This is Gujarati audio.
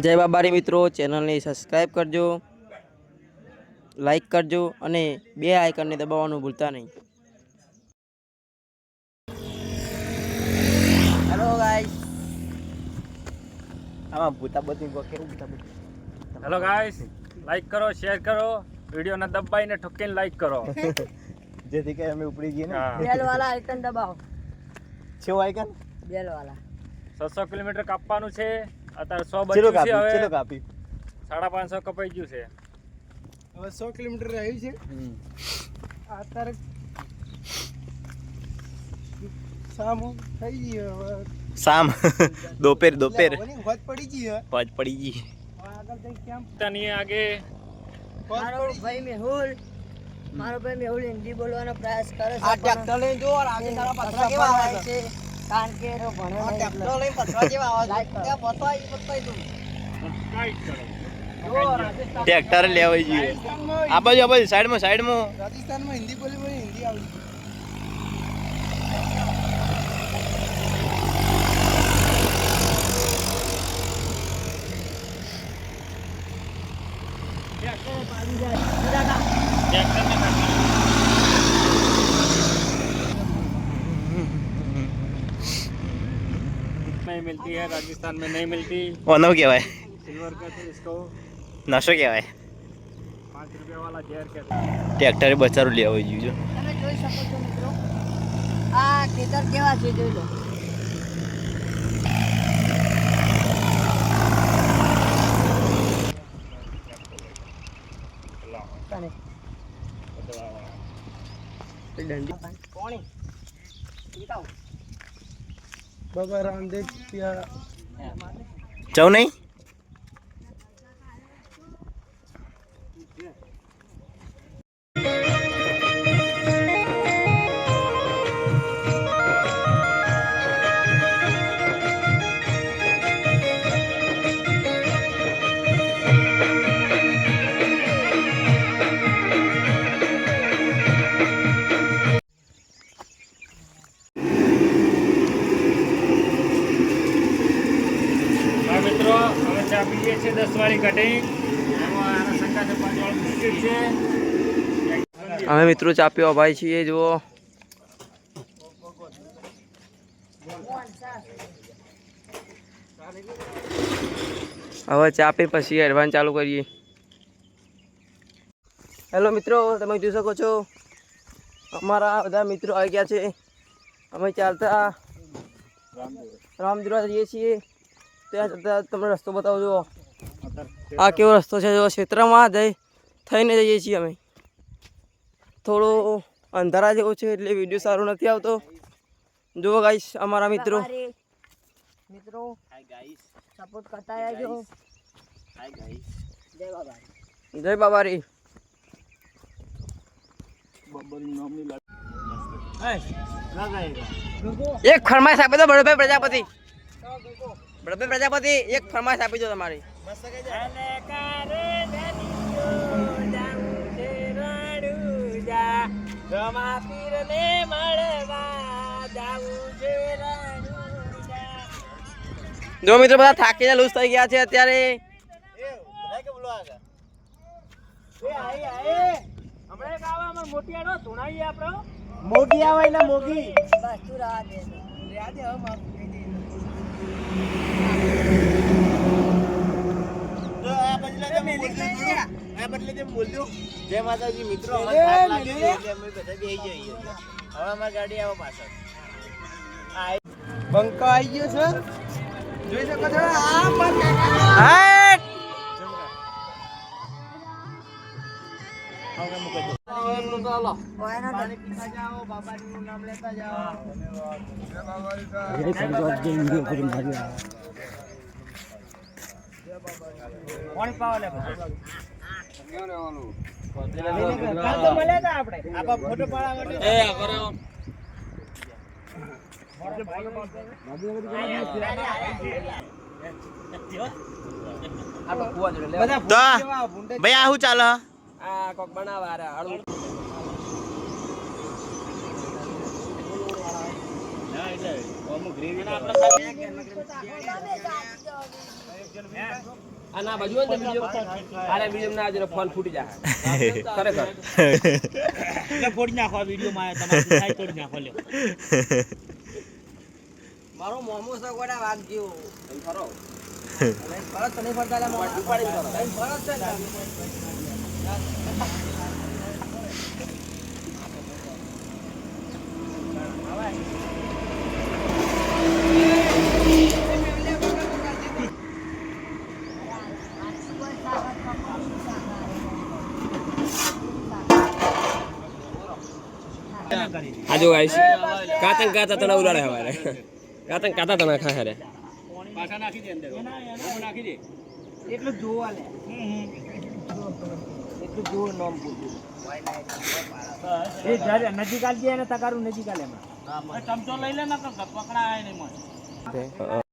જય બાબારી મિત્રો, ચેનલને સબસ્ક્રાઈબ કરજો, લાઈક કરજો અને બે આઇકનને દબાવવાનું ભૂલતા નહીં. હેલો ગાઈસ, આમાં ભૂતા બધી કેવું ભૂતા બધી. હેલો ગાઈસ, લાઈક કરો, શેર કરો, વિડિયોને દબાઈને ઠોકીને લાઈક કરો જેથી કે અમે ઉપડી ગઈએ ને. બેલ વાળા આઇકન દબાવો. છે આઇકન બેલ વાળા 600 કિલોમીટર કાપવાનું છે. અત્યારે 100 ચલો બચ્યું છે. કાપી, હવે ચલો કાપી 550 કપાઈ ગયું છે. હવે 100 કિલોમીટર રહ્યું છે. અત્યારે શામ થઈ ગઈ. હવે શામ दोपहर હોજ પડી ગઈ. पाँच पड़ी जी. આગળ જઈ કેમ તની આગે મારો ભાઈ મેહુલ હિન્દી બોલવાનો પ્રયાસ કરે છે. આ ટ્રેક્ટર લઈને જો આગે તારા પથરા કેવા આવે છે. કારણ કે એનો ભણેલો આ એટલે. ટ્રેક્ટર લઈને પથરા કેવા આવે લાઈક છે. કરો. ત્યાં પથરાઈ તું ટાઈટ કરો. ટ્રેક્ટર લેવાઈ ગયું. આ બાજુ સાઈડમાં રાજસ્થાનમાં હિન્દી બોલી મને હિન્દી આવડી. नहीं मिलती है, राजस्थान में नहीं मिलती. ઓનો કહેવાય, सिल्वर कहते हैं इसको. નશો કહેવાય. 5 रुपया वाला जहर कहते हैं. ટ્રેક્ટરે બચારું લેવાઈ ગયું છે. તમે જોઈ શકો છો મિત્રો, આ ખેતર કેવા છે જોઈ લો. તને કોણી પીતાવ બાબા રામદેવ ત્યાં જાઉં નહીં. હા મિત્રો, હવે ચા પીએ છીએ 10 વાળી કટિંગ. એમાં આના સંગાથે 5 વાળું બિસ્કિટ છે. અમે મિત્રો ચા પીવા ભાઈ છીએ. જુઓ હવે ચા પી પછી એડવાન્સ ચાલુ કરીએ. હેલો મિત્રો, તમે જોઈ શકો છો અમારા બધા મિત્રો આવી ગયા છે. અમે ચાલતા રામદુરા જઈએ છીએ. ત્યાં જતા તમને રસ્તો બતાવજો. આ કેવો રસ્તો છે, જો ક્ષેત્રમાં થઈને જઈએ છીએ અમે. થોડો અંધારા જેવો છે એટલે વિડીયો સારો નથી આવતો. જુઓ ગાઈસ, અમારા મિત્રો મિત્રો સપોર્ટ કરતા રહેજો. જય બાબા. જય બાબારી. એક ફરમાઈશ આપી દો બળભાઈ પ્રજાપતિ. બળભાઈ પ્રજાપતિ એક ફરમાઈશ આપી દો તમારી. જો મિત્રો બધા થાકીને લૂઝ થઈ ગયા છે અત્યારે. મોગી આવે ને મોગી બસ તું રાહ દે. યાદ હવે માફ કહી દે. તો આ બદલે જેમ બોલજો. જય માતાજી મિત્રો, હવે થાક લાગી ગયો એટલે અમે બધા બેહી જઈએ. હવે અમારી ગાડી આવો પાછળ. બંકો આવી ગયો છે, જોઈ શકો છો. આ માર પાણી પીતા જાઓ, બાબાજીનું નામ લેતા જાઓ. કોણ પાવ લે કાલ તો મળ્યા હતા આપણે. આપા ફોટો પાડવા માટે ભાઈ આ શું ચાલે? આ કોક બનાવા આળું એટલે અમુક ગ્રેવી આ ના બાજુ હોય ને વિડિયો આરે વિડિયો ના આજે ફોન ફૂટી જાય ખરેખર એટલે ફોડી નાખો આ વિડીયોમાં તમારે થાય તોડી નાખો લ્યો મારો મોમો સગવડા વાગ જેવો ફરો ફરજ તો નહીં ફરતા લે મોમો ઉપાડી ફરો ફરજ છે ને આજો ગાઈસ કાતન કાતા તને ઉલાડે હવારે કાતન કાતા તને ખાય રે પાછા નાખી દે અંદર નાખી દે એટલું જોવા લે એટલું જો નામ પૂછ્યું એ જ્યારે નજીક આવી જાય ને તકારું નજીક આલે એમાં ચમચો લઈ લે ને પકડાય નહીં મને